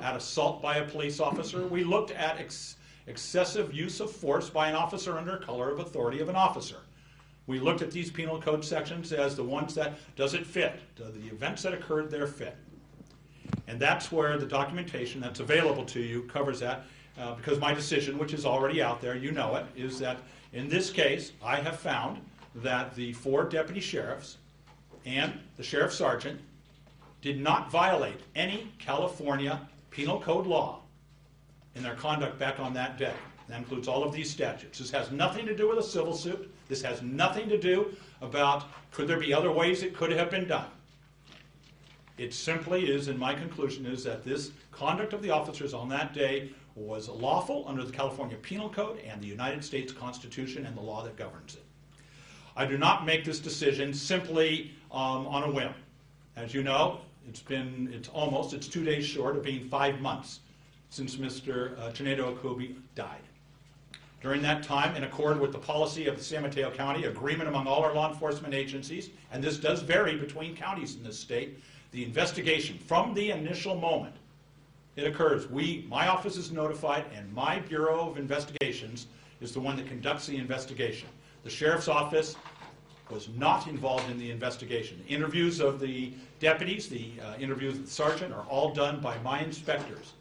at assault by a police officer. We looked at excessive use of force by an officer under color of authority of an officer. We looked at these penal code sections as the ones that, does it fit? Do the events that occurred there fit? And that's where the documentation that's available to you covers that, because my decision, which is already out there, you know it, is that in this case, I have found that the 4 deputy sheriffs and the sheriff sergeant did not violate any California penal code law in their conduct back on that day. That includes all of these statutes. This has nothing to do with a civil suit. This has nothing to do about could there be other ways it could have been done. It simply is, and my conclusion is that this conduct of the officers on that day was lawful under the California Penal Code and the United States Constitution and the law that governs it. I do not make this decision simply on a whim. As you know, it's 2 days short of being 5 months since Mr. Chinedu Okubi died. During that time, in accord with the policy of the San Mateo County, agreement among all our law enforcement agencies, and this does vary between counties in this state, the investigation from the initial moment it occurs, my office is notified, and my Bureau of Investigations is the one that conducts the investigation. The sheriff's office was not involved in the investigation. The interviews of the deputies, the interviews of the sergeant are all done by my inspectors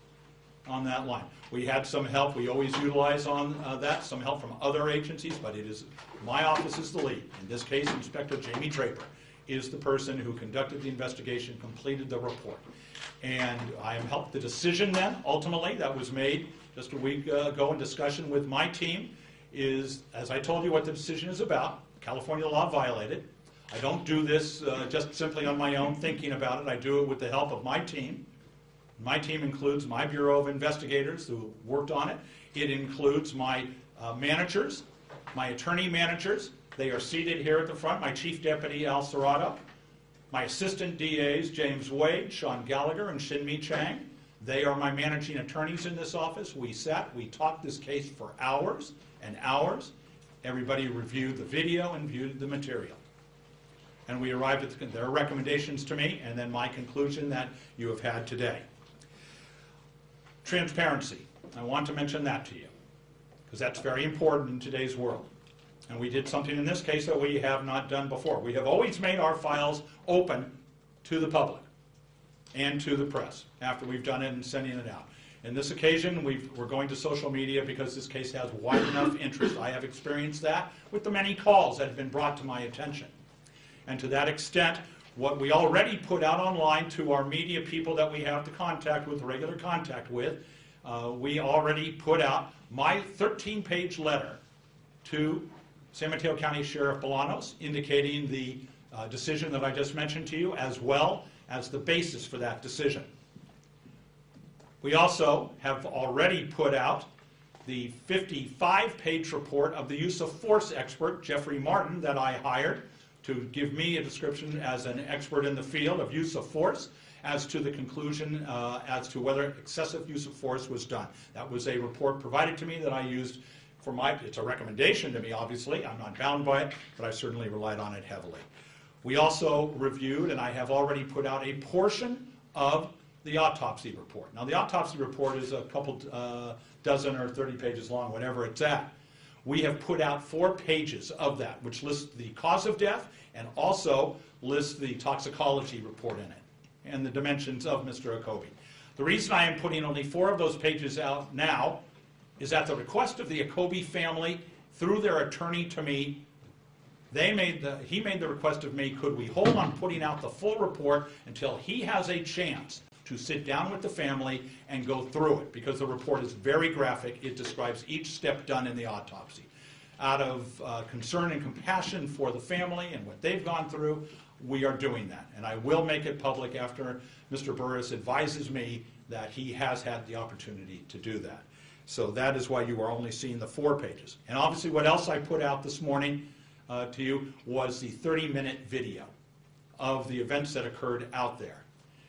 on that line. We had some help, we always utilize on that, some help from other agencies, but it is, my office is the lead. In this case, Inspector Jamie Draper is the person who conducted the investigation, completed the report. And I am helped the decision then, ultimately, that was made just a week ago in discussion with my team, is, as I told you what the decision is about, California law violated. I don't do this just simply on my own thinking about it. I do it with the help of my team. My team includes my Bureau of Investigators who worked on it. It includes my managers, my attorney managers. They are seated here at the front. My Chief Deputy, Al Serrato. My Assistant DAs, James Wade, Sean Gallagher, and Shinmi Chang. They are my managing attorneys in this office. We talked this case for hours and hours. Everybody reviewed the video and viewed the material. And we arrived at their recommendations to me, and then my conclusion that you have had today. Transparency. I want to mention that to you, because that's very important in today's world. And we did something in this case that we have not done before. We have always made our files open to the public and to the press after we've done it and sending it out. In this occasion, we're going to social media because this case has wide enough interest. I have experienced that with the many calls that have been brought to my attention. And to that extent, what we already put out online to our media people that we have to contact with, regular contact with, we already put out my 13-page letter to San Mateo County Sheriff Bolanos indicating the decision that I just mentioned to you, as well as the basis for that decision. We also have already put out the 55-page report of the use of force expert, Jeffrey Martin, that I hired to give me a description as an expert in the field of use of force as to the conclusion as to whether excessive use of force was done. That was a report provided to me that I used for it's a recommendation to me, obviously. I'm not bound by it, but I certainly relied on it heavily. We also reviewed, and I have already put out a portion of the autopsy report. Now, the autopsy report is a couple dozen or 30 pages long, whatever it's at. We have put out 4 pages of that, which lists the cause of death and also lists the toxicology report in it and the dimensions of Mr. Okubi. The reason I am putting only 4 of those pages out now is at the request of the Okubi family, through their attorney to me, he made the request of me, could we hold on putting out the full report until he has a chance to sit down with the family and go through it, because the report is very graphic. It describes each step done in the autopsy. Out of concern and compassion for the family and what they've gone through, we are doing that. And I will make it public after Mr. Burris advises me that he has had the opportunity to do that. So that is why you are only seeing the 4 pages. And obviously what else I put out this morning to you was the 30-minute video of the events that occurred out there.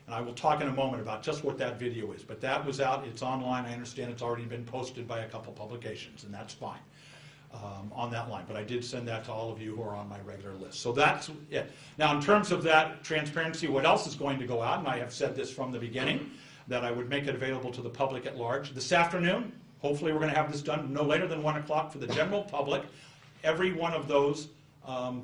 And I will talk in a moment about just what that video is. But that was out, it's online, I understand it's already been posted by a couple publications, and that's fine on that line. But I did send that to all of you who are on my regular list. So that's it. Now in terms of that transparency, what else is going to go out, and I have said this from the beginning, that I would make it available to the public at large. This afternoon, hopefully we're going to have this done no later than 1 o'clock for the general public. Every one of those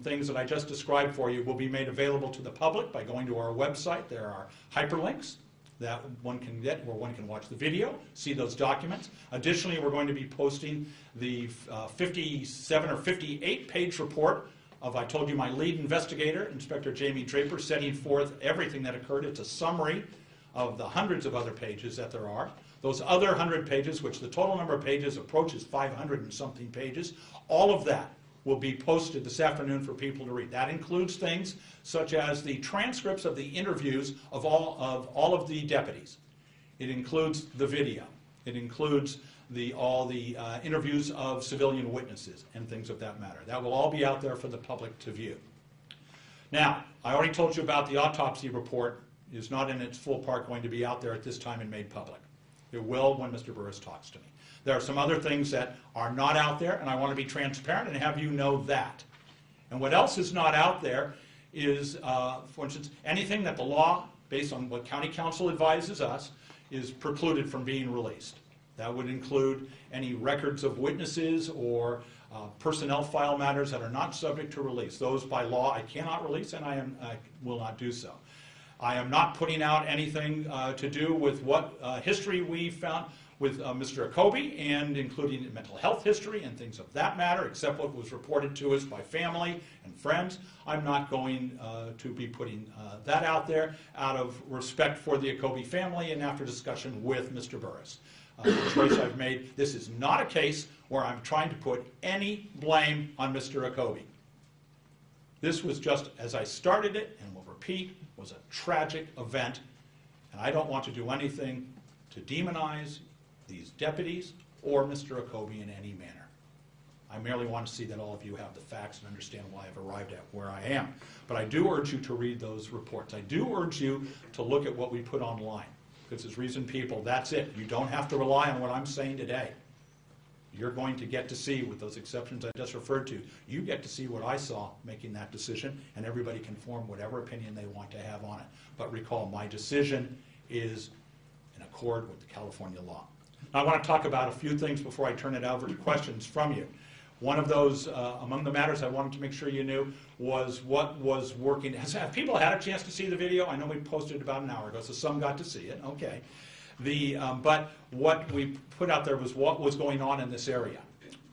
things that I just described for you will be made available to the public by going to our website. There are hyperlinks that one can get where one can watch the video, see those documents. Additionally, we're going to be posting the 57 or 58 page report of, I told you, my lead investigator, Inspector Jamie Draper, setting forth everything that occurred. It's a summary of the hundreds of other pages that there are. Those other 100 pages, which the total number of pages approaches 500 and something pages, all of that will be posted this afternoon for people to read. That includes things such as the transcripts of the interviews of all of the deputies. It includes the video. It includes all the interviews of civilian witnesses and things of that matter. That will all be out there for the public to view. Now, I already told you about the autopsy report. It is not in its full part going to be out there at this time and made public. It will when Mr. Burris talks to me. There are some other things that are not out there, and I want to be transparent and have you know that. And what else is not out there is, for instance, anything that the law, based on what County Council advises us, is precluded from being released. That would include any records of witnesses or personnel file matters that are not subject to release. Those by law I cannot release, and I will not do so. I am not putting out anything to do with what history we found with Mr. Akobe, and including mental health history and things of that matter, except what was reported to us by family and friends. I'm not going to be putting that out there out of respect for the Akobe family and after discussion with Mr. Burris. The choice I've made, this is not a case where I'm trying to put any blame on Mr. Akobe. This was just, as I started it, and will repeat, was a tragic event, and I don't want to do anything to demonize these deputies or Mr. Akobe in any manner. I merely want to see that all of you have the facts and understand why I've arrived at where I am. But I do urge you to read those reports. I do urge you to look at what we put online. Because as reasoned people, that's it. You don't have to rely on what I'm saying today. You're going to get to see, with those exceptions I just referred to, you get to see what I saw making that decision, and everybody can form whatever opinion they want to have on it. But recall, my decision is in accord with the California law. Now, I want to talk about a few things before I turn it over to questions from you. One of those, among the matters I wanted to make sure you knew, was what was working. Have people had a chance to see the video? I know we posted about an hour ago, so some got to see it. Okay. But what we put out there was what was going on in this area.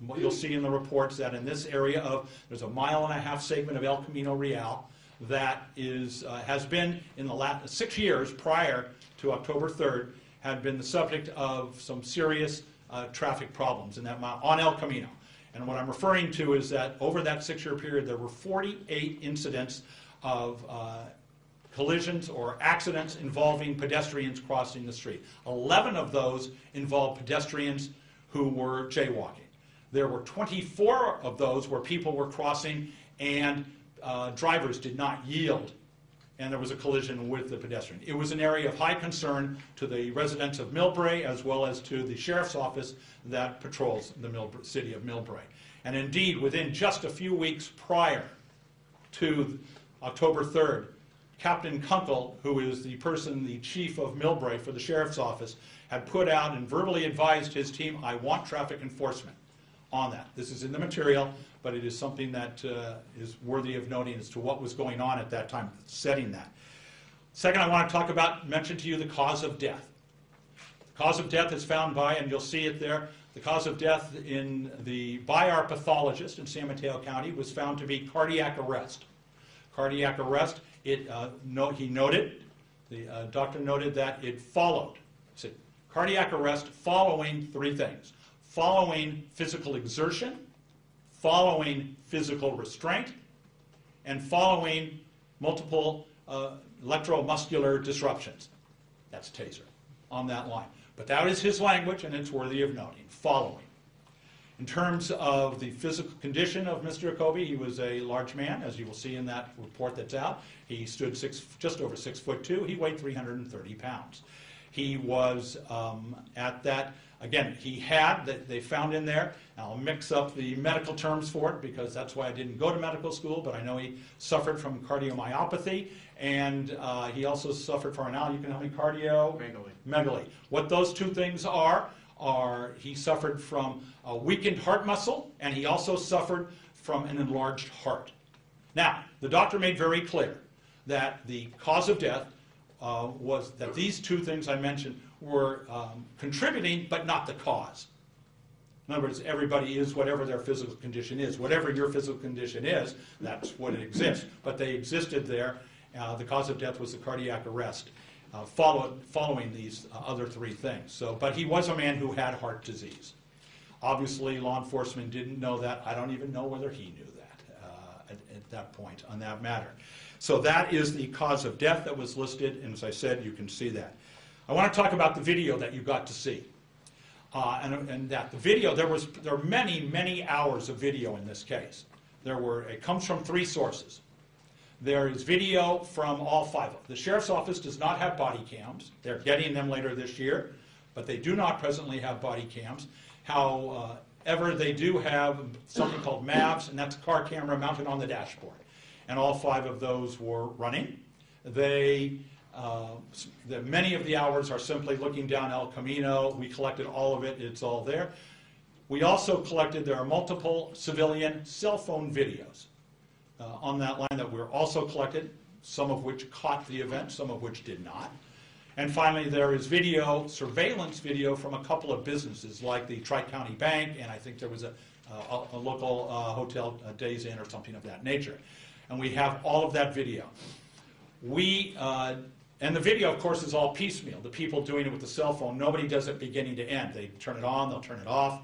What you'll see in the reports that in this area there's a 1.5 mile segment of El Camino Real that has been in the last 6 years prior to October 3rd, had been the subject of some serious traffic problems in that mile on El Camino. And what I'm referring to is that over that 6-year period, there were 48 incidents of collisions or accidents involving pedestrians crossing the street. 11 of those involved pedestrians who were jaywalking. There were 24 of those where people were crossing and drivers did not yield, and there was a collision with the pedestrian. It was an area of high concern to the residents of Millbrae as well as to the sheriff's office that patrols the city of Millbrae. And indeed, within just a few weeks prior to October 3rd, Captain Kunkel, who is the chief of Millbrae for the sheriff's office, had put out and verbally advised his team, I want traffic enforcement on that. This is in the material, but it is something that is worthy of noting as to what was going on at that time, setting that. Second, I want to mention to you the cause of death. The cause of death is found by, and you'll see it there, the cause of death by our pathologist in San Mateo County was found to be cardiac arrest. Cardiac arrest, the doctor noted that it followed. He said, cardiac arrest following 3 things. Following physical exertion, following physical restraint, and following multiple electromuscular disruptions. That's taser on that line. But that is his language, and it's worthy of noting. Following. In terms of the physical condition of Mr. Akobe, he was a large man, as you will see in that report that's out. He stood just over 6'2". He weighed 330 pounds. He was at that, again, he had, they found in there, and I'll mix up the medical terms for it because that's why I didn't go to medical school, but I know he suffered from cardiomyopathy, and he also suffered from, now you can help me, megaly. What those two things are he suffered from a weakened heart muscle, and he also suffered from an enlarged heart. Now, the doctor made very clear that the cause of death was that these two things I mentioned were contributing, but not the cause. In other words, everybody is whatever their physical condition is. Whatever your physical condition is, that's what it exists. But they existed there. The cause of death was the cardiac arrest following these other three things. So, but he was a man who had heart disease. Obviously, law enforcement didn't know that. I don't even know whether he knew that at that point on that matter. So that is the cause of death that was listed, and as I said, you can see that. I want to talk about the video that you got to see. And that the video, there are many, many hours of video in this case. It comes from three sources. There is video from all five. The Sheriff's Office does not have body cams. They're getting them later this year, but they do not presently have body cams. However, they do have something called MAVs, and that's a car camera mounted on the dashboard. And all five of those were running. Many of the hours are simply looking down El Camino. We collected all of it. It's all there. We also collected, there are multiple civilian cell phone videos on that line that were also collected, some of which caught the event, some of which did not. And finally, there is video, surveillance video from a couple of businesses like the Tri-County Bank, and I think there was a local hotel, Days Inn or something of that nature. And we have all of that video. And the video, of course, is all piecemeal. The people doing it with the cell phone, nobody does it beginning to end. They turn it on, they'll turn it off.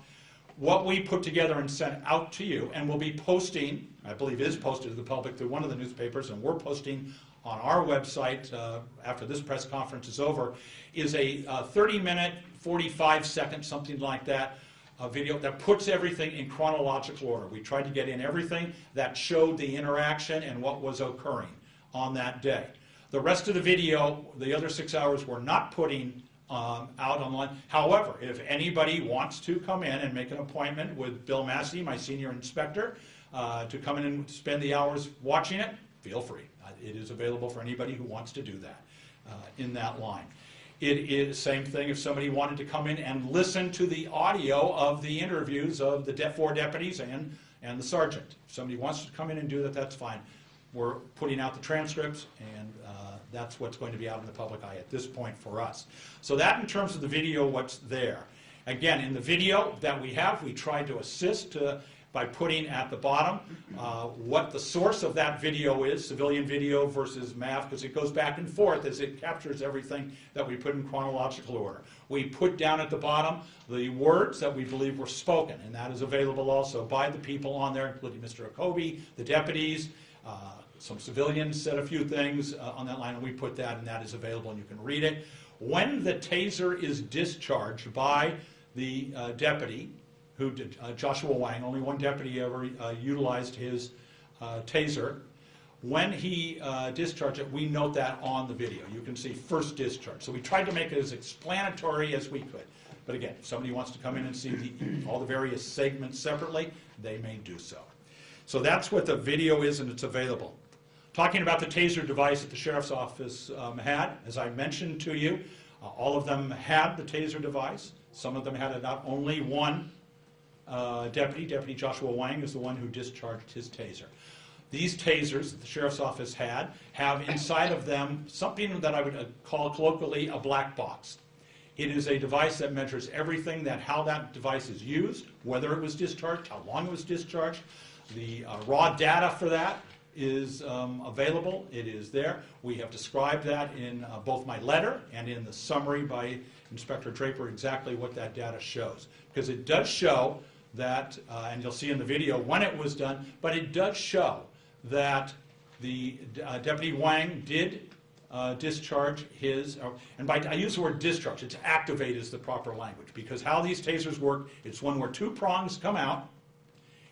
What we put together and sent out to you, and we'll be posting, I believe is posted to the public through one of the newspapers, and we're posting on our website after this press conference is over, is a 30-minute, 45-second, something like that, a video that puts everything in chronological order. We tried to get in everything that showed the interaction and what was occurring on that day. The rest of the video, the other 6 hours, we're not putting out online. However, if anybody wants to come in and make an appointment with Bill Massey, my senior inspector, to come in and spend the hours watching it, feel free. It is available for anybody who wants to do that in that line. It is the same thing if somebody wanted to come in and listen to the audio of the interviews of the 4 deputies and the sergeant. If somebody wants to come in and do that, that's fine. We're putting out the transcripts, and that's what's going to be out in the public eye at this point for us. So that in terms of the video, what's there. Again, in the video that we have, we tried to assist by putting at the bottom what the source of that video is, civilian video versus MAV, because it goes back and forth as it captures everything that we put in chronological order. We put down at the bottom the words that we believe were spoken, and that is available also by the people on there, including Mr. Okobe, the deputies, some civilians said a few things on that line, and we put that, and that is available, and you can read it. When the taser is discharged by the deputy, who did, Joshua Wang, only one deputy ever utilized his taser. When he discharged it, we note that on the video. You can see first discharge. So we tried to make it as explanatory as we could. But again, if somebody wants to come in and see all the various segments separately, they may do so. So that's what the video is, and it's available. Talking about the taser device that the Sheriff's Office had, as I mentioned to you, all of them had the taser device. Some of them had not only one Deputy Joshua Wang is the one who discharged his taser. These tasers that the Sheriff's Office had have inside of them something that I would call colloquially a black box. It is a device that measures everything, how that device is used, whether it was discharged, how long it was discharged. The raw data for that is available. It is there. We have described that in both my letter and in the summary by Inspector Draper exactly what that data shows. Because it does show that, and you'll see in the video when it was done, but it does show that the Deputy Wang did discharge his, I use the word discharge, it's activate is the proper language, because how these tasers work, it's one where 2 prongs come out,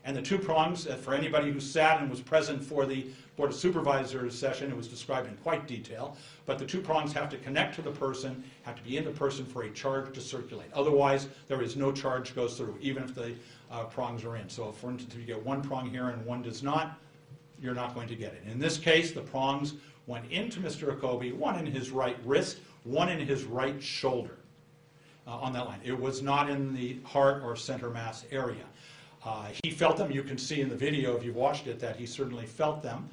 And the two prongs, for anybody who sat and was present for the Board of Supervisors session, it was described in quite detail, but the two prongs have to connect to the person, have to be in the person for a charge to circulate. Otherwise, there is no charge goes through, even if the prongs are in. So for instance, if you get one prong here and one does not, you're not going to get it. In this case, the prongs went into Mr. Okobi, one in his right wrist, one in his right shoulder on that line. It was not in the heart or center mass area. He felt them. You can see in the video, if you've watched it, that he certainly felt them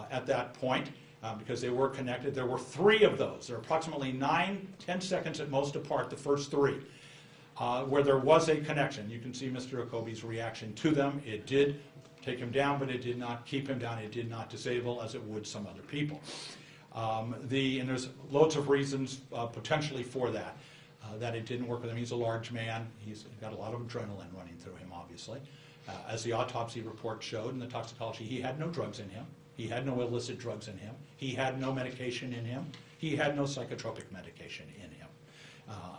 at that point because they were connected. There were three of those. They're approximately 9-10 seconds at most apart, the first three, where there was a connection. You can see Mr. Okobi's reaction to them. It did take him down, but it did not keep him down. It did not disable as it would some other people. And there's loads of reasons potentially for that. That it didn't work with him. He's a large man. He's got a lot of adrenaline running through him, obviously. As the autopsy report showed in the toxicology, he had no drugs in him. He had no illicit drugs in him. He had no medication in him. He had no psychotropic medication in him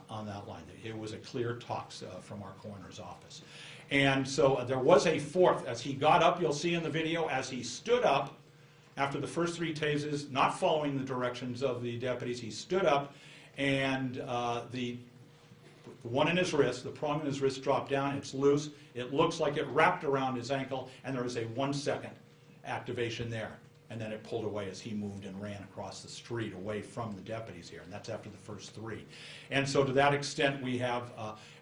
on that line. It was a clear tox from our coroner's office. And so there was a fourth. As he got up, you'll see in the video, as he stood up, after the first three tases, not following the directions of the deputies, he stood up, and the one in his wrist, the prong in his wrist dropped down, it's loose, it looks like it wrapped around his ankle, and there was a 1-second activation there. And then it pulled away as he moved and ran across the street away from the deputies here, and that's after the first three. And so to that extent we have,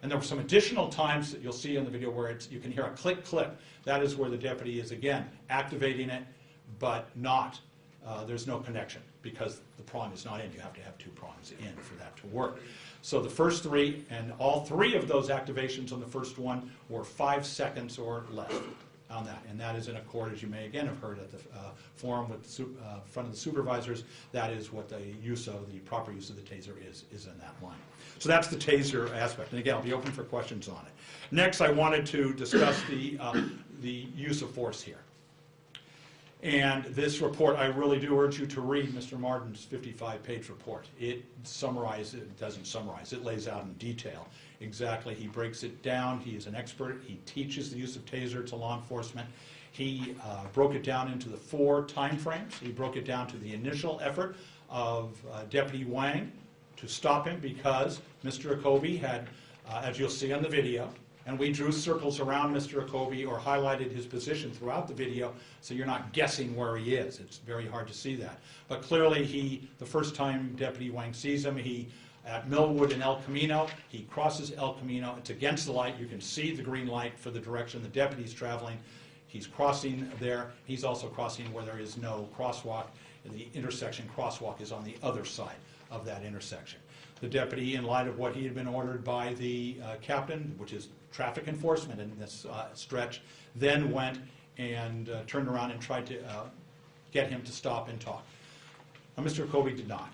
and there were some additional times that you'll see in the video where you can hear a click click. That is where the deputy is again activating it, but not, there's no connection because the prong is not in. You have to have two prongs in for that to work. So the first three, and all three of those activations on the first one were 5 seconds or less on that. And that is in accord, as you may again have heard at the forum with the front of the supervisors, that is what the proper use of the taser is in that line. So that's the taser aspect. And again, I'll be open for questions on it. Next, I wanted to discuss the use of force here. And this report, I really do urge you to read Mr. Martin's 55-page report. It doesn't summarize, it lays out in detail exactly. He breaks it down. He is an expert. He teaches the use of taser to law enforcement. He broke it down into the 4 time frames. He broke it down to the initial effort of Deputy Wang to stop him because Mr. Okobi had, as you'll see on the video, and we drew circles around Mr. Okobi or highlighted his position throughout the video so you're not guessing where he is. It's very hard to see that. But clearly the first time Deputy Wang sees him, at Millwood and El Camino, he crosses El Camino. It's against the light. You can see the green light for the direction the deputy's traveling. He's crossing there. He's also crossing where there is no crosswalk. The intersection crosswalk is on the other side of that intersection. The deputy, in light of what he had been ordered by the captain, which is traffic enforcement in this stretch, then went and turned around and tried to get him to stop and talk. Now, Mr. Okobi did not.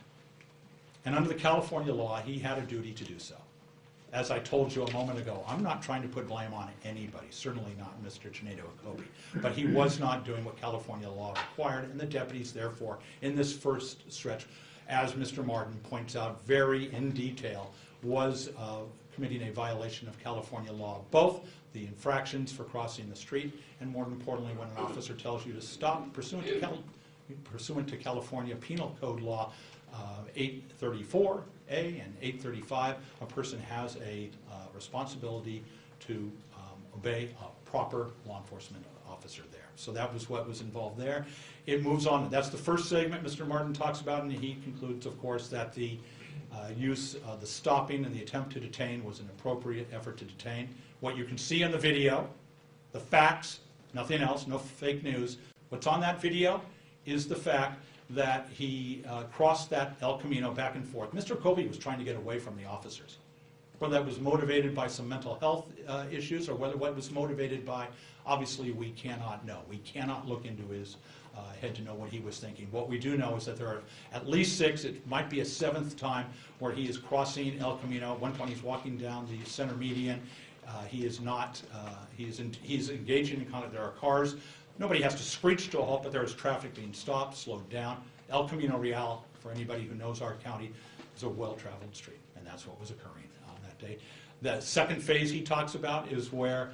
And under the California law, he had a duty to do so. As I told you a moment ago, I'm not trying to put blame on anybody, certainly not Mr. Chinedo Okobi, but he was not doing what California law required, and the deputies, therefore, in this first stretch, as Mr. Martin points out very in detail, was committing a violation of California law, both the infractions for crossing the street, and more importantly, when an officer tells you to stop pursuant to California Penal Code Law 834A and 835, a person has a responsibility to obey a proper law enforcement officer there. So that was what was involved there. It moves on. That's the first segment Mr. Martin talks about, and he concludes, of course, that the use of the stopping and the attempt to detain was an appropriate effort to detain. What you can see in the video, the facts, nothing else, no fake news. What's on that video is the fact that he crossed that El Camino back and forth. Mr. Okobi was trying to get away from the officers. Whether that was motivated by some mental health issues or whether what was motivated by, obviously we cannot know. We cannot look into his head to know what he was thinking. What we do know is that there are at least 6, it might be a 7th time, where he is crossing El Camino. At one point he's walking down the center median. He's engaging in conduct. There are cars. Nobody has to screech to a halt, but there is traffic being stopped, slowed down. El Camino Real, for anybody who knows our county, is a well-traveled street, and that's what was occurring on that day. The second phase he talks about is where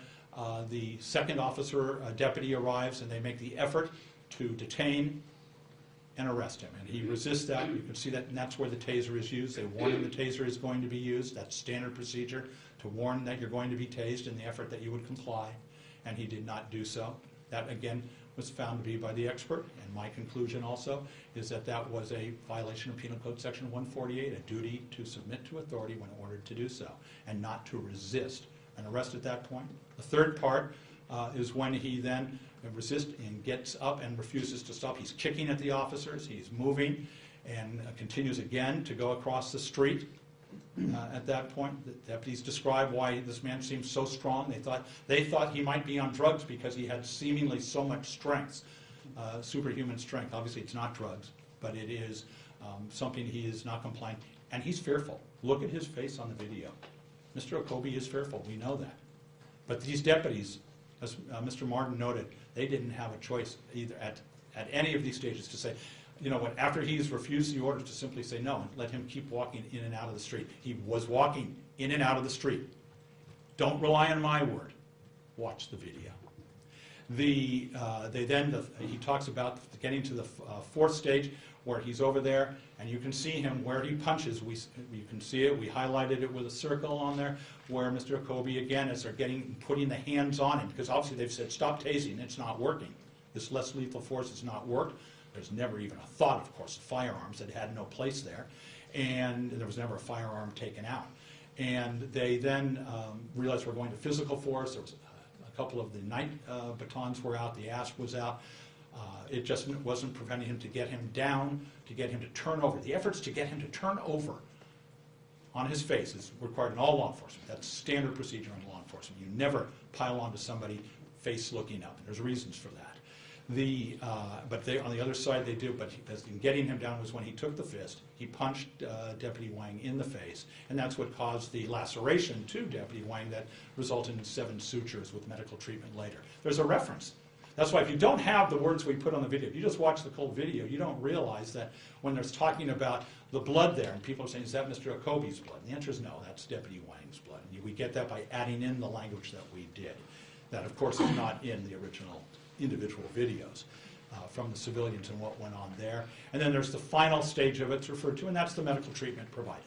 The second officer, deputy, arrives, and they make the effort to detain and arrest him. And he resists that. You can see that, and that's where the taser is used. They warn him the taser is going to be used. That's standard procedure, to warn that you're going to be tased in the effort that you would comply. And he did not do so. That, again, was found to be by the expert. And my conclusion also is that that was a violation of Penal Code Section 148, a duty to submit to authority when ordered to do so, and not to resist an arrest at that point. The third part is when he then resists and gets up and refuses to stop. He's kicking at the officers, he's moving, and continues again to go across the street. At that point, the deputies describe why this man seemed so strong. They thought he might be on drugs because he had seemingly so much strength, superhuman strength. Obviously, it's not drugs, but it is something he is not complying. And he's fearful. Look at his face on the video. Mr. Okobi is fearful. We know that. But these deputies, as Mr. Martin noted, they didn't have a choice either at any of these stages to say, you know what, after he's refused the order, to simply say no and let him keep walking in and out of the street. He was walking in and out of the street. Don't rely on my word. Watch the video. He talks about getting to the fourth stage where he's over there, and you can see him where he punches. You can see it. We highlighted it with a circle on there where Mr. Okobi, again, as they're putting the hands on him, because obviously they've said, stop tasing. It's not working. This less lethal force has not worked. There's never even a thought, of course, of firearms. That had no place there. And there was never a firearm taken out. And they then realized we're going to physical force. There was a couple of the night batons were out. The ASP was out. It just wasn't preventing him to get him down, to get him to turn over. The efforts to get him to turn over on his face is required in all law enforcement. That's standard procedure in law enforcement. You never pile onto somebody face looking up. And there's reasons for that. But on the other side they do, but in getting him down was when he took the fist, he punched Deputy Wang in the face, and that's what caused the laceration to Deputy Wang that resulted in 7 sutures with medical treatment later. There's a reference. That's why if you don't have the words we put on the video, if you just watch the cold video, you don't realize that when there's talking about the blood there, and people are saying, is that Mr. Okobi's blood? And the answer is no, that's Deputy Wang's blood. And we get that by adding in the language that we did. That, of course, is not in the original individual videos from the civilians and what went on there. And then there's the final stage of it's referred to, and that's the medical treatment provided.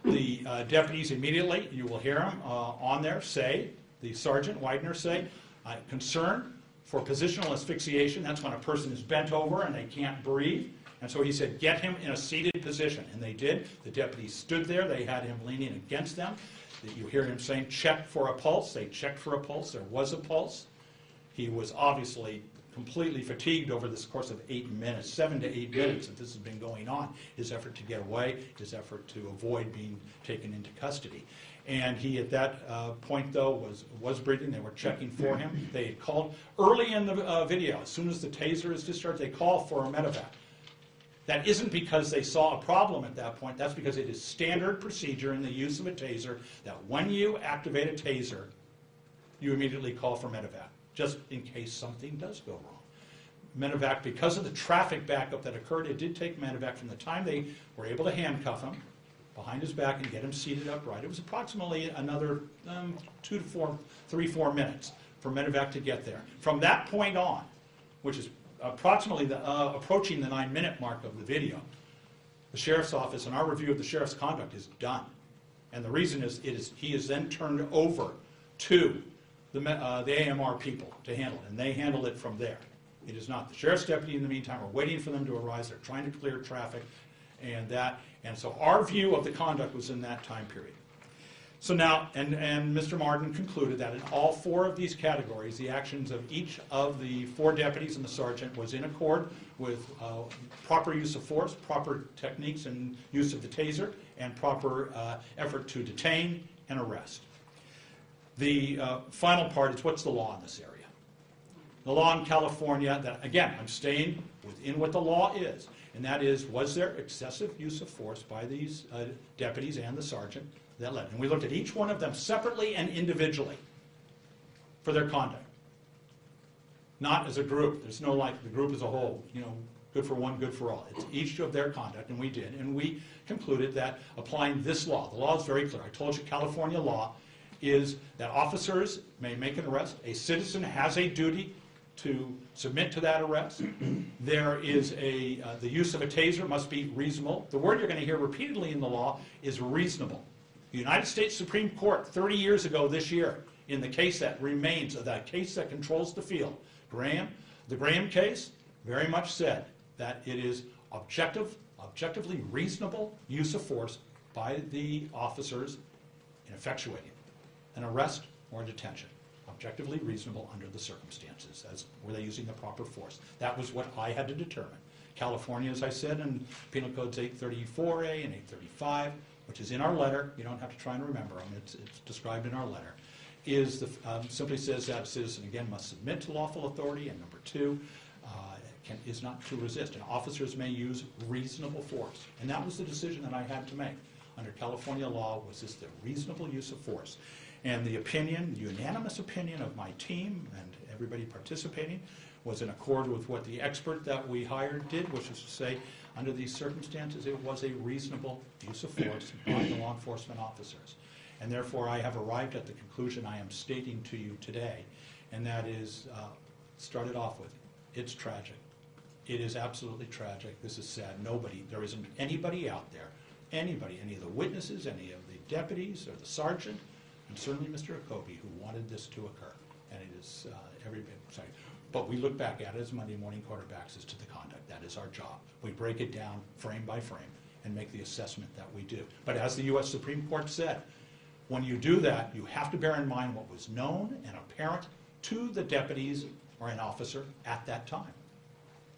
The deputies immediately, you will hear them on there say, the Sergeant Widener say, concern for positional asphyxiation. That's when a person is bent over and they can't breathe. And so he said, get him in a seated position. And they did. The deputies stood there. They had him leaning against them. You hear him saying, check for a pulse. They checked for a pulse. There was a pulse. He was obviously completely fatigued over this course of 8 minutes, 7 to 8 minutes that this has been going on. His effort to get away, his effort to avoid being taken into custody. And he, at that point, though, was breathing. They were checking for him. They had called early in the video, as soon as the taser is discharged, they call for a medevac. That isn't because they saw a problem at that point. That's because it is standard procedure in the use of a taser that when you activate a taser, you immediately call for medevac, just in case something does go wrong. Medevac, because of the traffic backup that occurred, it did take medevac from the time they were able to handcuff him behind his back and get him seated upright. It was approximately another 3-4 minutes for medevac to get there. From that point on, which is approximately approaching the 9-minute mark of the video, the sheriff's office and our review of the sheriff's conduct is done. And the reason is, he is then turned over to the AMR people to handle it, and they handle it from there. It is not the sheriff's deputy in the meantime. We're waiting for them to arise. They're trying to clear traffic and so our view of the conduct was in that time period. So now, and Mr. Martin concluded that in all 4 of these categories, the actions of each of the 4 deputies and the sergeant was in accord with proper use of force, proper techniques and use of the taser, and proper effort to detain and arrest. The final part is, what's the law in this area? The law in California, that again, I'm staying within what the law is, and that is, was there excessive use of force by these deputies and the sergeant that led? And we looked at each one of them separately and individually for their conduct. Not as a group. There's no like the group as a whole, good for one, good for all. It's each of their conduct, and we did. And we concluded that applying this law, the law is very clear. I told you California law is that officers may make an arrest. A citizen has a duty to submit to that arrest. There is the use of a taser must be reasonable. The word you're going to hear repeatedly in the law is reasonable. The United States Supreme Court 30 years ago this year, in the case that remains, that case that controls the field, the Graham case, very much said that it is objectively reasonable use of force by the officers in effectuating an arrest or a detention. Objectively reasonable under the circumstances. Were they using the proper force? That was what I had to determine. California, as I said, in Penal Codes 834A and 835, which is in our letter, you don't have to try and remember them, it's described in our letter, simply says that a citizen, again, must submit to lawful authority, and number two, is not to resist. And officers may use reasonable force. And that was the decision that I had to make. Under California law, was this the reasonable use of force? And the unanimous opinion of my team and everybody participating was in accord with what the expert that we hired did, which is to say, under these circumstances, it was a reasonable use of force by the law enforcement officers. And therefore, I have arrived at the conclusion I am stating to you today, and that is, started off with, it's tragic. It is absolutely tragic. This is sad. There isn't anybody out there, any of the witnesses, any of the deputies or the sergeant, and certainly Mr. Jacoby, who wanted this to occur. And it is every bit, sorry. But we look back at it as Monday morning quarterbacks as to the conduct. That is our job. We break it down frame by frame and make the assessment that we do. But as the U.S. Supreme Court said, when you do that, you have to bear in mind what was known and apparent to the deputies or an officer at that time.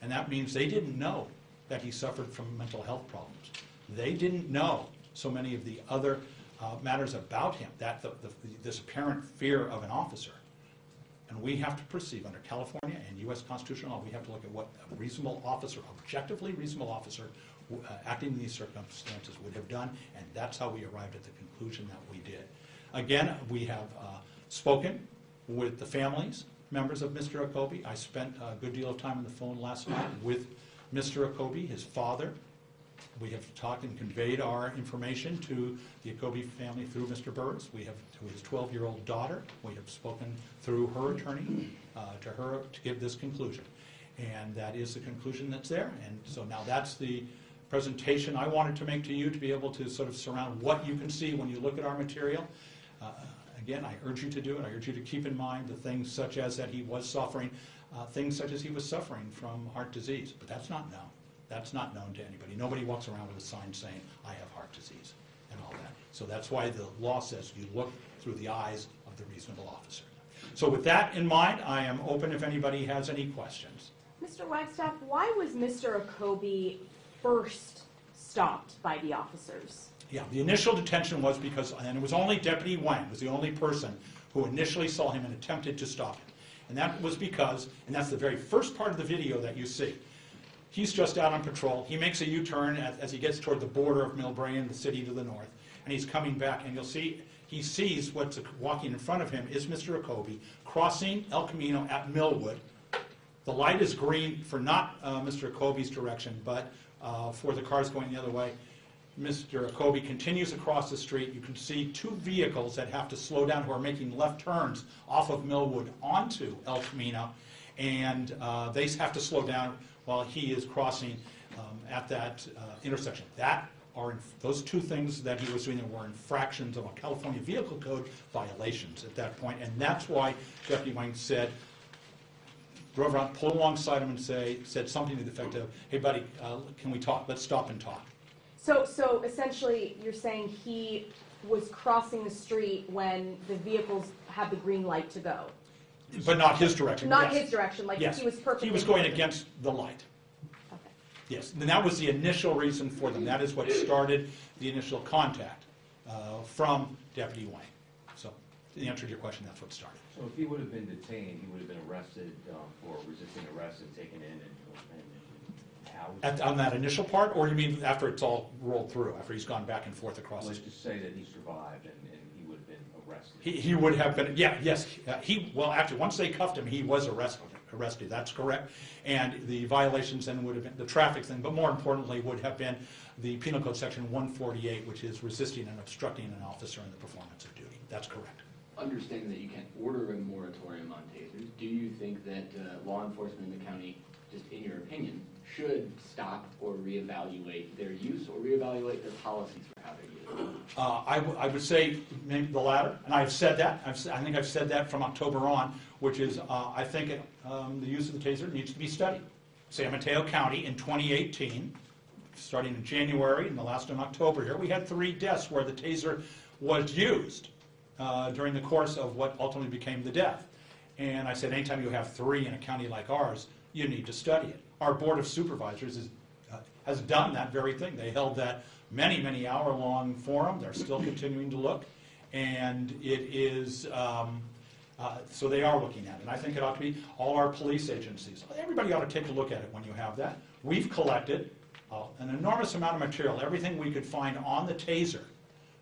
And that means they didn't know that he suffered from mental health problems. They didn't know so many of the other matters about him, that this apparent fear of an officer. And we have to perceive, under California and U.S. constitutional law, we have to look at what a reasonable officer, objectively reasonable officer, acting in these circumstances would have done, and that's how we arrived at the conclusion that we did. Again, we have spoken with the families, members of Mr. Jacoby. I spent a good deal of time on the phone last night with Mr. Jacoby, his father. We have talked and conveyed our information to the Jacoby family through Mr. Burris. We have to his 12-year-old daughter. We have spoken through her attorney to her to give this conclusion. And that is the conclusion that's there. And so now that's the presentation I wanted to make to you to be able to sort of surround what you can see when you look at our material. Again, I urge you to do it. I urge you to keep in mind the things such as that he was suffering, things such as he was suffering from heart disease. But that's not known. That's not known to anybody. Nobody walks around with a sign saying, I have heart disease and all that. So that's why the law says you look through the eyes of the reasonable officer. So with that in mind, I am open if anybody has any questions. Mr. Wagstaff, why was Mr. Jacoby first stopped by the officers? Yeah, the initial detention was because, and it was only Deputy Wang was the only person who initially saw him and attempted to stop him. And that was because, and that's the very first part of the video that you see, he's just out on patrol. He makes a U-turn as he gets toward the border of Millbrae, the city to the north, and he's coming back, and you'll see he sees what's walking in front of him is Mr. Jacoby crossing El Camino at Millwood. The light is green for not Mr. Jacoby's direction, but for the cars going the other way. Mr. Jacoby continues across the street. You can see two vehicles that have to slow down who are making left turns off of Millwood onto El Camino, and they have to slow down while he is crossing at that intersection. Those two things that he was doing were infractions of a California Vehicle Code violations at that point, and that's why Deputy Wang drove around, pulled alongside him and said something to the effect of, hey buddy, can we talk? Let's stop and talk. So essentially you're saying he was crossing the street when the vehicles had the green light to go? But not his direction. Not his direction, like yes. He was perfectly... He was going against the light. Okay. Yes, and that was the initial reason for them. That is what started the initial contact from Deputy Wang. So, to answer your question, that's what started. So if he would have been detained, he would have been arrested for resisting arrest and taken in and housed? On that initial part, or you mean after it's all rolled through, after he's gone back and forth across the Let's just say that he survived and he would have been arrested. He would have been, yeah, yes. Well, actually, once they cuffed him, he was arrested, that's correct. And the violations then would have been the traffic thing, but more importantly would have been the Penal Code Section 148, which is resisting and obstructing an officer in the performance of duty. That's correct. understanding that you can't order a moratorium on tasers, do you think that law enforcement in the county, just in your opinion, should stop or reevaluate their use or reevaluate their policies for how they're used? I would say maybe the latter, and I've said that. I think I've said that from October on, which is I think the use of the taser needs to be studied. San Mateo County in 2018, starting in January and the last in October here, we had 3 deaths where the taser was used during the course of what ultimately became the death. And I said, anytime you have 3 in a county like ours, you need to study it. Our Board of Supervisors has done that very thing. They held that many hour-long forum. They're still continuing to look. And it is, so they are looking at it. And I think it ought to be all our police agencies. Everybody ought to take a look at it when you have that. We've collected an enormous amount of material, everything we could find on the taser,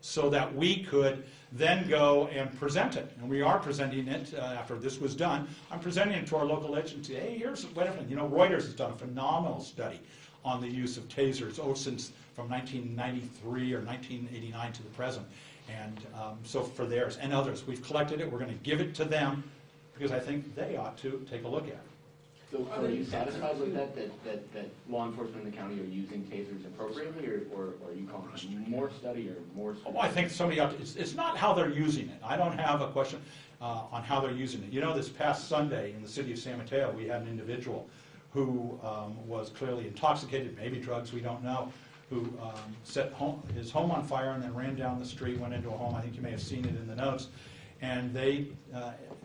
so that we could then go and present it. And we are presenting it after this was done. I'm presenting it to our local agency. Hey, here's what happened. You know, Reuters has done a phenomenal study on the use of tasers, since from 1993 or 1989 to the present. And so for theirs and others, we've collected it. We're going to give it to them because I think they ought to take a look at it. So are you satisfied with that law enforcement in the county are using tasers appropriately, or are you calling for more study or more study? Well, I think somebody ought to, it's not how they're using it. I don't have a question on how they're using it. You know, this past Sunday in the city of San Mateo, we had an individual who was clearly intoxicated, maybe drugs, we don't know, who set his home on fire and then ran down the street, went into a home. I think you may have seen it in the notes. And they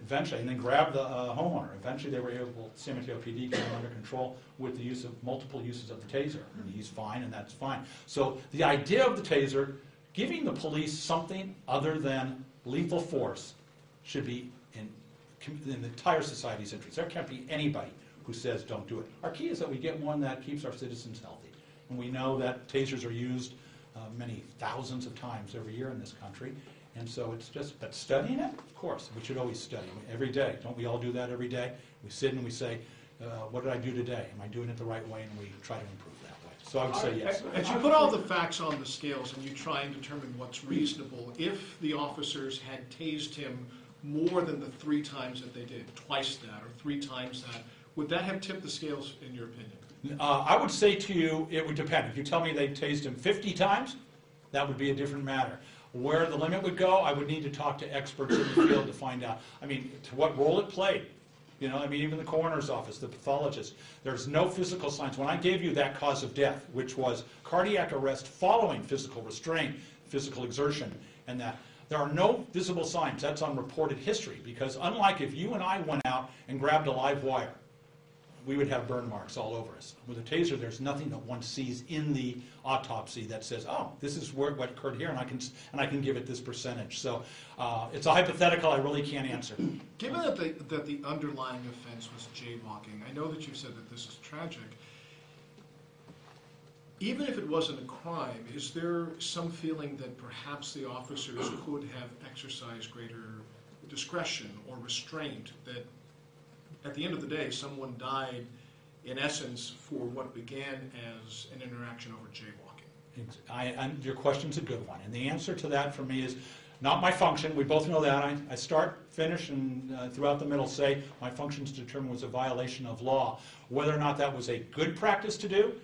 eventually, and then grabbed the homeowner. Eventually they were able, San Mateo PD came under control with the use of multiple uses of the taser. And he's fine, and that's fine. So the idea of the taser, giving the police something other than lethal force, should be in the entire society's interest. There can't be anybody who says don't do it. Our key is that we get one that keeps our citizens healthy. And we know that tasers are used many thousands of times every year in this country. And so it's just, but studying it, of course, we should always study every day. Don't we all do that every day? We sit and we say, what did I do today? Am I doing it the right way? And we try to improve that way. So I would say yes. As you put all the facts on the scales and you try and determine what's reasonable, if the officers had tased him more than the 3 times that they did, twice that or 3 times that, would that have tipped the scales in your opinion? I would say to you, it would depend. If you tell me they tased him 50 times, that would be a different matter. Where the limit would go, I would need to talk to experts in the field to find out. I mean, to what role it played. You know, I mean, even the coroner's office, the pathologist, there's no physical signs. When I gave you that cause of death, which was cardiac arrest following physical restraint, physical exertion, and that, there are no visible signs. That's on reported history, because unlike if you and I went out and grabbed a live wire, we would have burn marks all over us. With a taser, there's nothing that one sees in the autopsy that says, oh, this is what occurred here, and I can give it this percentage. So it's a hypothetical I really can't answer. Given that the underlying offense was jaywalking, I know that you said that this is tragic. Even if it wasn't a crime, is there some feeling that perhaps the officers could have exercised greater discretion or restraint, that at the end of the day, someone died, in essence, for what began as an interaction over jaywalking? Your question's a good one, and the answer to that for me is not my function. We both know that. I start, finish, and throughout the middle say my function is to determine was a violation of law. Whether or not that was a good practice to do,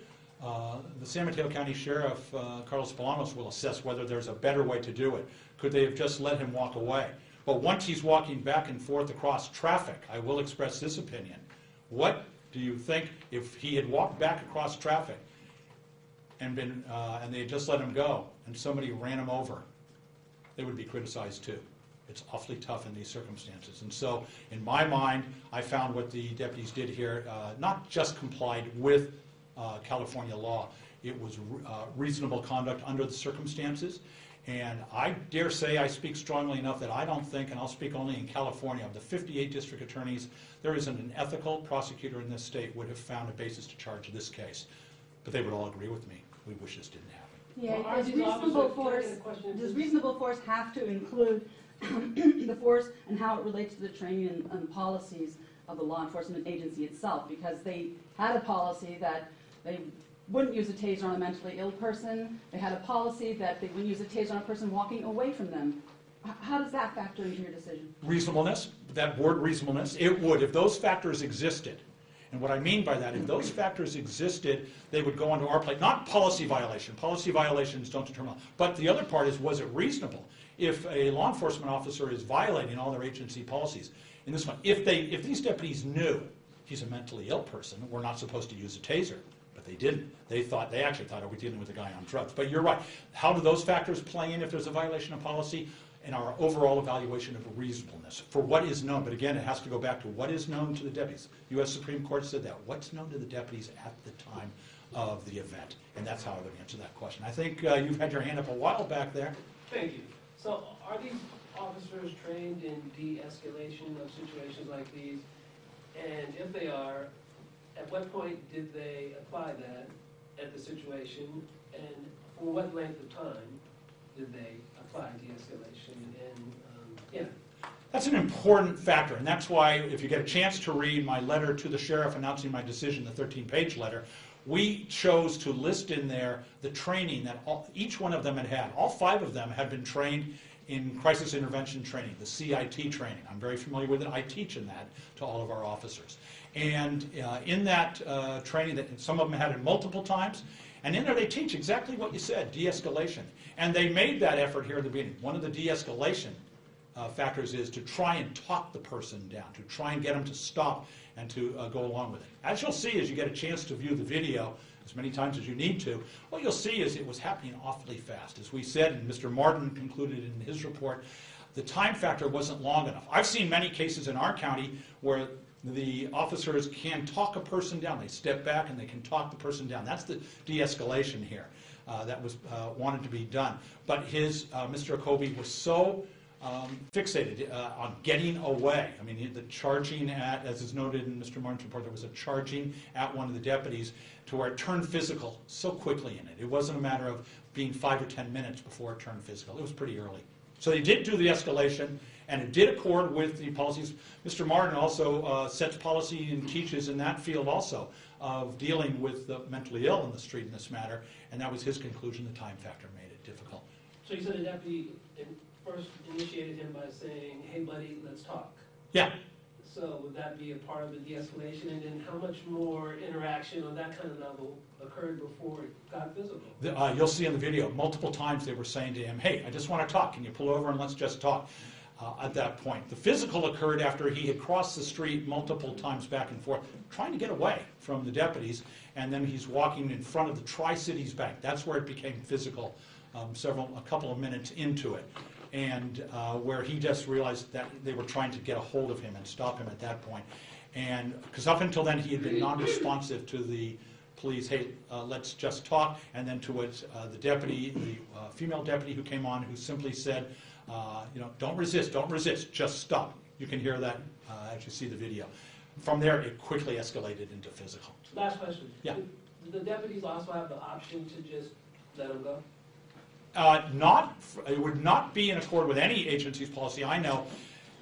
the San Mateo County Sheriff, Carlos Bolanos, will assess whether there's a better way to do it. Could they have just let him walk away? But once he's walking back and forth across traffic, I will express this opinion. What do you think if he had walked back across traffic and they had just let him go and somebody ran him over? They would be criticized too. It's awfully tough in these circumstances. And so, in my mind, I found what the deputies did here not just complied with California law. It was reasonable conduct under the circumstances. And I dare say I speak strongly enough that I don't think, and I'll speak only in California, of the 58 district attorneys, there isn't an ethical prosecutor in this state would have found a basis to charge this case. But they would all agree with me. We wish this didn't happen. Yeah, Well, does reasonable force have to include the force and how it relates to the training and policies of the law enforcement agency itself? Because they had a policy that they wouldn't use a taser on a mentally ill person. They had a policy that they wouldn't use a taser on a person walking away from them. How does that factor into your decision? Reasonableness, that word reasonableness, it would, if those factors existed. And what I mean by that, if those factors existed, they would go onto our plate. Not policy violation. Policy violations don't determine. But the other part is, was it reasonable? If a law enforcement officer is violating all their agency policies, in this one, if these deputies knew he's a mentally ill person, we're not supposed to use a taser. But they didn't. They actually thought, are we dealing with a guy on drugs? But you're right. How do those factors play in if there's a violation of policy? In our overall evaluation of reasonableness for what is known. But again, it has to go back to what is known to the deputies. U.S. Supreme Court said that. What's known to the deputies at the time of the event? And that's how I would answer that question. I think you've had your hand up a while back there. Thank you. So are these officers trained in de-escalation of situations like these? And if they are, at what point did they apply that at the situation? And for what length of time did they apply de-escalation? And, yeah. That's an important factor, and that's why if you get a chance to read my letter to the sheriff announcing my decision, the 13-page letter, we chose to list in there the training that each one of them had had. All 5 of them had been trained in crisis intervention training, the CIT training. I'm very familiar with it. I teach in that to all of our officers. And in that training, that some of them had it multiple times, and in there they teach exactly what you said, de-escalation. And they made that effort here at the beginning. One of the de-escalation factors is to try and talk the person down, to try and get them to stop and to go along with it. As you'll see as you get a chance to view the video as many times as you need to, what you'll see is it was happening awfully fast. As we said, and Mr. Martin concluded in his report, the time factor wasn't long enough. I've seen many cases in our county where the officers can talk a person down. They step back and they can talk the person down. That's the de-escalation here that was wanted to be done. But Mr. Okobe was so fixated on getting away. I mean, the charging at, as is noted in Mr. Martin's report, there was a charging at one of the deputies to where it turned physical so quickly in it. It wasn't a matter of being 5 or 10 minutes before it turned physical. It was pretty early. So they did do the escalation, and it did accord with the policies. Mr. Martin also sets policy and teaches in that field also of dealing with the mentally ill in the street in this matter, and that was his conclusion. The time factor made it difficult. So you said the deputy first initiated him by saying, hey buddy, let's talk. Yeah. So would that be a part of the de-escalation? And then how much more interaction on that kind of level occurred before it got physical? You'll see in the video, multiple times they were saying to him, hey, I just want to talk. Can you pull over and let's just talk? At that point. The physical occurred after he had crossed the street multiple times back and forth, trying to get away from the deputies, and then he's walking in front of the Tri-Cities Bank. That's where it became physical a couple of minutes into it. And where he just realized that they were trying to get a hold of him and stop him at that point. And because up until then he had been non-responsive to the police, hey, let's just talk, and then to it, the deputy, the female deputy who came on, who simply said, don't resist, just stop. You can hear that as you see the video. From there, it quickly escalated into physical. Last question. Yeah. Did the deputies also have the option to just let him go? It would not be in accord with any agency's policy I know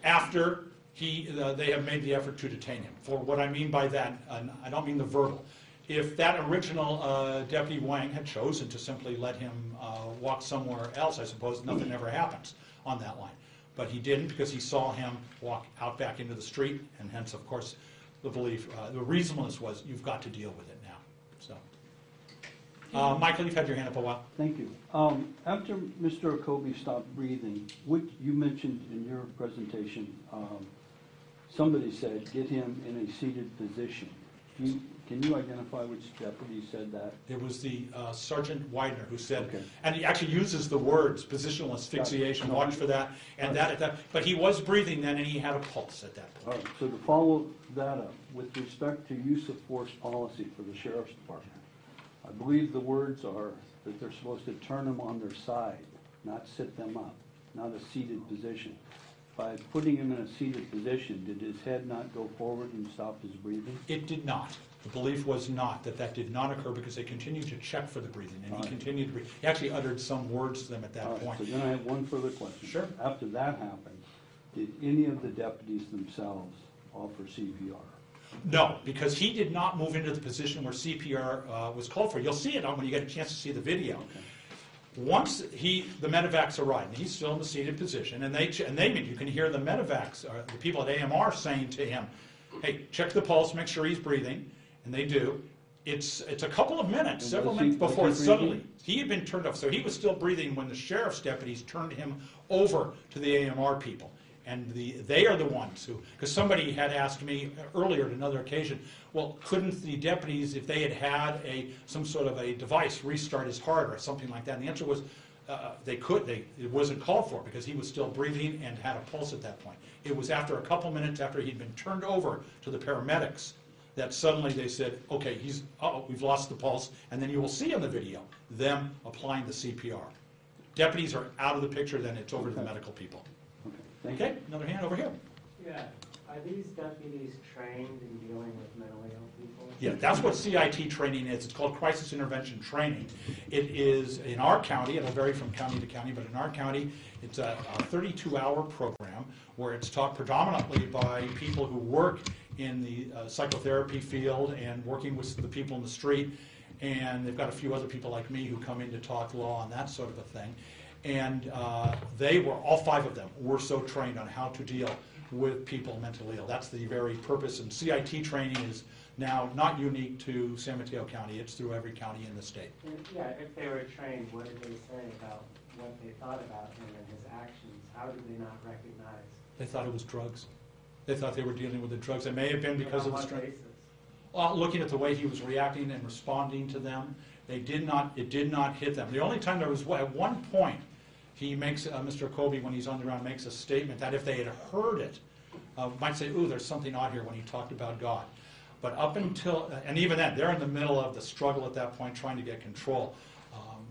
after they have made the effort to detain him. For what I mean by that, I don't mean the verbal. If that original Deputy Wang had chosen to simply let him walk somewhere else, I suppose nothing ever happens on that line. But he didn't, because he saw him walk out back into the street, and hence, of course, the belief, the reasonableness was, you've got to deal with it now. So, Michael, you've had your hand up a while. Thank you. After Mr. Okobe stopped breathing, you mentioned in your presentation, somebody said, get him in a seated position. Can you identify which deputy said that? It was the Sergeant Widener who said, okay. And he actually uses the words positional asphyxiation, watch for that, and but he was breathing then, and he had a pulse at that point. All right, so to follow that up, with respect to use of force policy for the Sheriff's Department, I believe the words are that they're supposed to turn them on their side, not sit them up, not a seated position. By putting him in a seated position, did his head not go forward and stop his breathing? It did not. The belief was not that did not occur, because they continued to check for the breathing, and he continued to breathe. He actually uttered some words to them at that point. So then I have one further question. Sure. After that happened, did any of the deputies themselves offer CPR? No, because he did not move into the position where CPR was called for. You'll see it when you get a chance to see the video. Okay. Once the medevacs arrive, and he's still in the seated position, and you can hear the medevacs, the people at AMR saying to him, hey, check the pulse, make sure he's breathing, and they do. It's a couple of minutes, And several was he- minutes before was he suddenly breathing? he had been turned off. So he was still breathing when the sheriff's deputies turned him over to the AMR people. And they are the ones who, because somebody had asked me earlier at another occasion, well, couldn't the deputies, if they had some sort of a device, restart his heart or something like that? And the answer was they could. It wasn't called for because he was still breathing and had a pulse at that point. It was after a couple minutes after he'd been turned over to the paramedics that suddenly they said, okay, we've lost the pulse, and then you will see on the video them applying the CPR. Deputies are out of the picture, then it's over to the medical people. Okay, thank you. Okay, another hand over here. Yeah, are these deputies trained in dealing with mentally ill people? Yeah, that's what CIT training is. It's called Crisis Intervention Training. It is, in our county, it'll vary from county to county, but in our county, it's a 32-hour program where it's taught predominantly by people who work in the psychotherapy field and working with the people in the street. And they've got a few other people like me who come in to talk law and that sort of a thing. And all 5 of them were so trained on how to deal with people mentally ill. That's the very purpose. And CIT training is now not unique to San Mateo County. It's through every county in the state. Yeah, if they were trained, what did they say about what they thought about him and his actions? How did they not recognize? They thought it was drugs. They thought they were dealing with the drugs. It may have been because On of the what strength. basis? Well, looking at the way he was reacting and responding to them, it did not hit them. The only time there was, at one point, he makes, Mr. Kobe, when he's on the ground, makes a statement that if they had heard it, might say, ooh, there's something odd here when he talked about God. But up until, and even then, they're in the middle of the struggle at that point, trying to get control.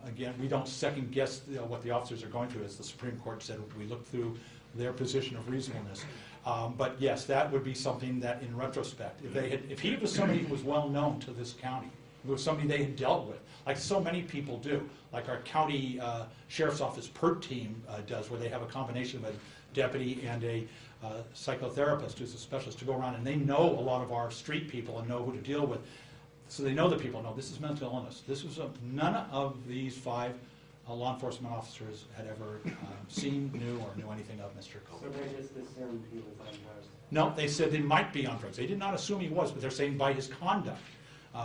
Again, we don't second guess what the officers are going through. As the Supreme Court said, we look through their position of reasonableness. But yes, that would be something that, in retrospect, if he was somebody who was well known to this county, if it was somebody they had dealt with, like so many people do, like our county sheriff's office PERT team does, where they have a combination of a deputy and a psychotherapist who's a specialist to go around, and they know a lot of our street people and know who to deal with. So they know the people know this is mental illness. This was none of these 5 law enforcement officers had ever seen, knew, or knew anything of Mr. Kobe. So they just assumed he was on drugs? No, they said they might be on drugs. They did not assume he was, but they're saying by his conduct.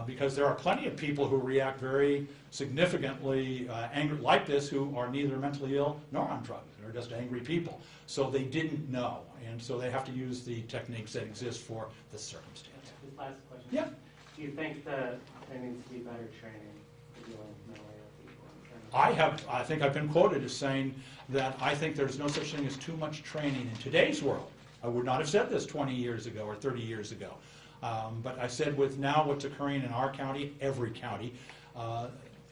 Because there are plenty of people who react very significantly angry like this who are neither mentally ill nor on drugs. They're just angry people. So they didn't know, and so they have to use the techniques that exist for this circumstance. This last question. Yeah. Do you think that there needs to be better training for dealing with mentally ill people? I think I've been quoted as saying that I think there's no such thing as too much training in today's world. I would not have said this 20 years ago or 30 years ago. But I said with now what's occurring in our county, every county,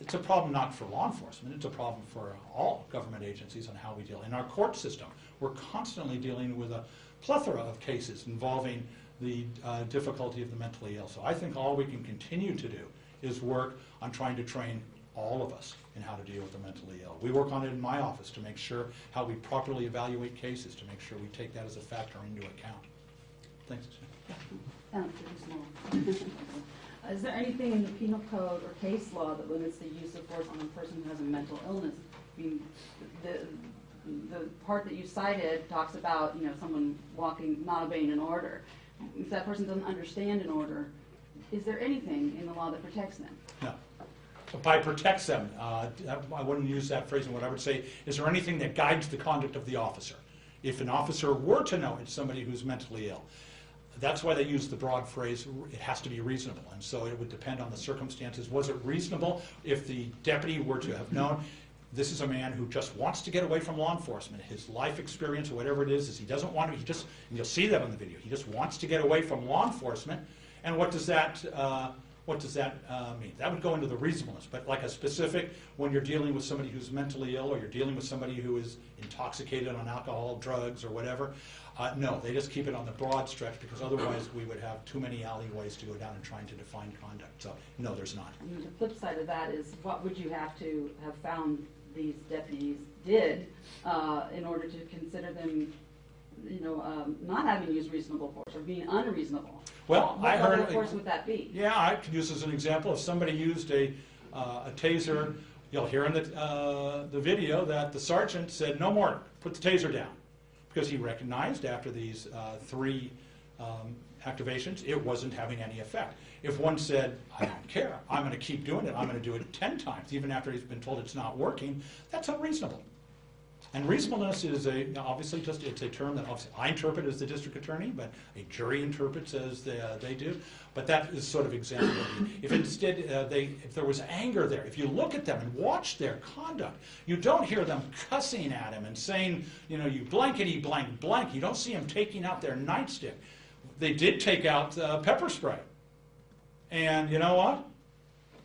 it's a problem not for law enforcement, it's a problem for all government agencies on how we deal. In our court system, we're constantly dealing with a plethora of cases involving the difficulty of the mentally ill. So I think all we can continue to do is work on trying to train all of us in how to deal with the mentally ill. We work on it in my office to make sure how we properly evaluate cases, to make sure we take that as a factor into account. Thanks. Pretty small. Is there anything in the penal code or case law that limits the use of force on a person who has a mental illness? I mean, the part that you cited talks about, someone walking, not obeying an order. If that person doesn't understand an order, is there anything in the law that protects them? No. By protects them, I wouldn't use that phrase. And what I would say, is there anything that guides the conduct of the officer? If an officer were to know it's somebody who's mentally ill, that's why they use the broad phrase, it has to be reasonable. And so it would depend on the circumstances. Was it reasonable if the deputy were to have known this is a man who just wants to get away from law enforcement? His life experience or whatever it is he doesn't want to, and you'll see that on the video, he just wants to get away from law enforcement. And what does that mean? That would go into the reasonableness. But like a specific, when you're dealing with somebody who's mentally ill or you're dealing with somebody who is intoxicated on alcohol, drugs, or whatever, no, they just keep it on the broad stretch because otherwise we would have too many alleyways to go down and trying to define conduct. So no, there's not. And the flip side of that is, what would you have to have found these deputies did in order to consider them, not having used reasonable force or being unreasonable? Well, what I heard. level of force would that be? Yeah, I could use as an example if somebody used a taser You'll hear in the video that the sergeant said, no more, put the taser down. Because he recognized after these 3 activations, it wasn't having any effect. If one said, I don't care, I'm going to keep doing it, I'm going to do it 10 times, even after he's been told it's not working, that's unreasonable. And reasonableness is obviously it's a term that obviously I interpret as the district attorney, but a jury interprets as they do. But that is sort of example. If instead if there was anger there, if you look at them and watch their conduct, you don't hear them cussing at him and saying, you know, you blankety blank blank. You don't see them taking out their nightstick. They did take out pepper spray. And you know what?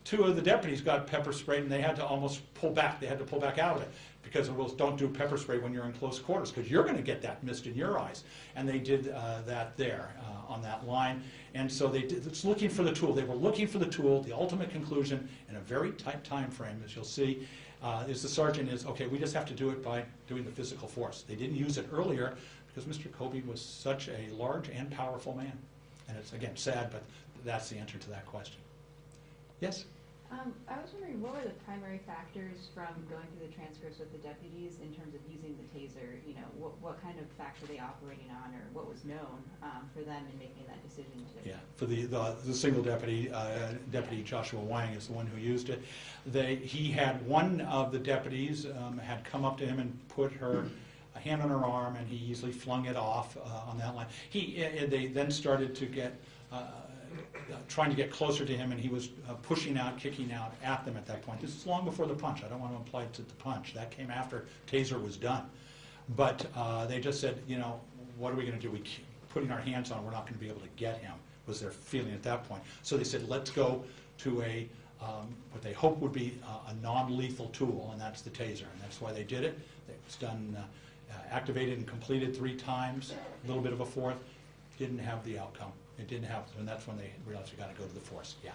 2 of the deputies got pepper sprayed and they had to almost pull back. They had to pull back out of it. Because it was, don't do pepper spray when you're in close quarters, because you're going to get that mist in your eyes. And they did that there on that line. And so it's looking for the tool. They were looking for the tool. The ultimate conclusion in a very tight time frame, as you'll see, is the sergeant is, okay, we just have to do it by doing the physical force. They didn't use it earlier because Mr. Kobe was such a large and powerful man. And it's, again, sad, but that's the answer to that question. Yes? I was wondering, what were the primary factors from going through the transcripts with the deputies in terms of using the taser? You know, what kind of facts were they operating on, or what was known for them in making that decision to? Yeah, for the single deputy, Deputy Joshua Wang is the one who used it. He had one of the deputies had come up to him and put a hand on her arm, and he easily flung it off on that line. They then started to get. Trying to get closer to him, and he was pushing out, kicking out at them at that point. This is long before the punch. I don't want to imply it's at the punch. That came after taser was done. But they just said, you know, what are we going to do? We keep putting our hands on him. We're not going to be able to get him, was their feeling at that point. So they said, let's go to what they hope would be a non-lethal tool, and that's the taser. And that's why they did it. It was done, activated and completed 3 times, a little bit of a 4th. Didn't have the outcome. It didn't happen, and that's when they realized we got to go to the force. Yeah.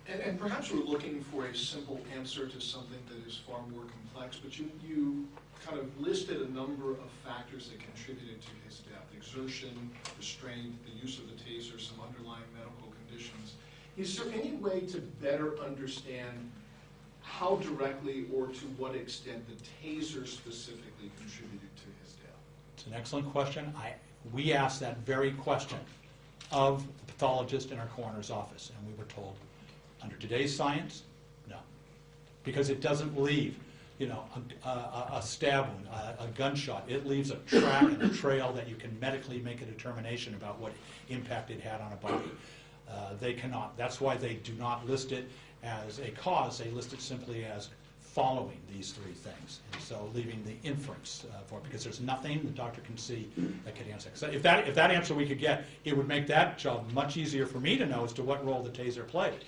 And perhaps we're looking for a simple answer to something that is far more complex, but you kind of listed a number of factors that contributed to his death: exertion, restraint, the use of the taser, some underlying medical conditions. Is there any way to better understand how directly or to what extent the taser specifically contributed to his death? It's an excellent question. We asked that very question of the pathologist in our coroner's office, and we were told, under today's science, no, because it doesn't leave, you know, a stab wound, a gunshot. It leaves a track and a trail that you can medically make a determination about what impact it had on a body. They cannot. That's why they do not list it as a cause. They list it simply as following these 3 things, and so leaving the inference for it, because there's nothing the doctor can see that could answer. So if that answer we could get, it would make that job much easier for me to know as to what role the taser played.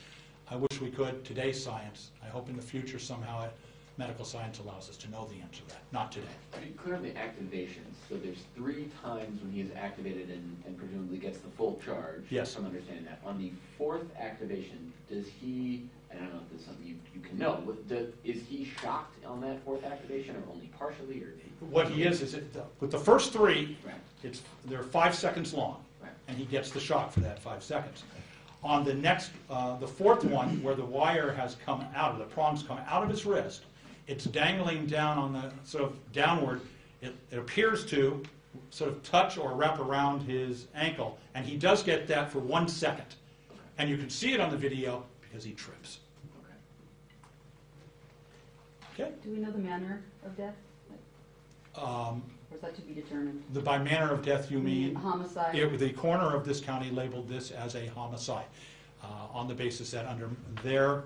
I wish we could. Today's science, I hope in the future somehow medical science allows us to know the answer to that. Not today. To be clear on the activations, so there's 3 times when he is activated and presumably gets the full charge. Yes. I'm understanding that. On the 4th activation, does he, and I don't know if this is something you can know, is he shocked on that 4th activation, or only partially? Or What he is with the first 3, right. they're 5 seconds long, right. and he gets the shock for that 5 seconds. On the next, the 4th one, where the wire has come out, or the prongs come out of his wrist, it's dangling down on the sort of downward. It appears to sort of touch or wrap around his ankle, and he does get that for 1 second. Okay. And you can see it on the video because he trips. Okay. Okay? Do we know the manner of death? Or is that to be determined? By manner of death, you mean? Homicide? The coroner of this county labeled this as a homicide on the basis that under their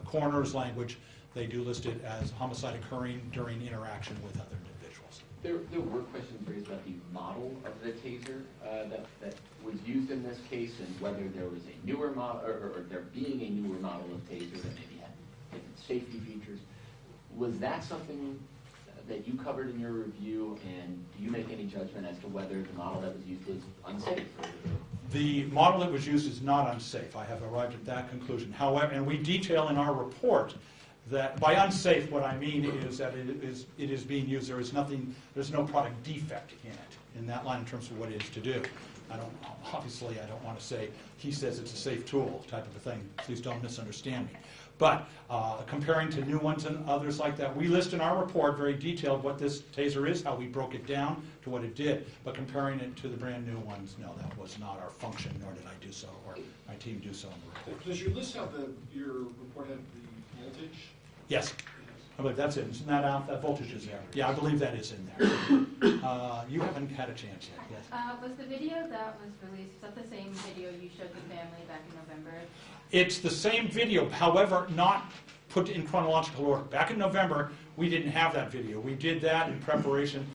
coroner's language, they do list it as homicide occurring during interaction with other individuals. There were questions raised about the model of the taser that was used in this case, and whether there was a newer model, or there being a newer model of taser that maybe had different safety features. Was that something that you covered in your review, and do you make any judgment as to whether the model that was used is unsafe? The model that was used is not unsafe. I have arrived at that conclusion. However, and we detail in our report that by unsafe, what I mean is that it is being used. There's no product defect in it, in that line in terms of what it is to do. Obviously, I don't want to say he says it's a safe tool type of a thing. Please don't misunderstand me. But comparing to new ones and others like that, we list in our report very detailed what this taser is, how we broke it down to what it did. But comparing it to the brand new ones, no, that was not our function, nor did I do so, or my team do so in the report. Does your list have your report have the voltage? Yes, I believe that's it. Isn't that out? That voltage is there. Yeah, I believe that is in there. You haven't had a chance yet, yes? Was the video that was released, is that the same video you showed the family back in November? It's the same video, however, not put in chronological order. Back in November, we didn't have that video. We did that in preparation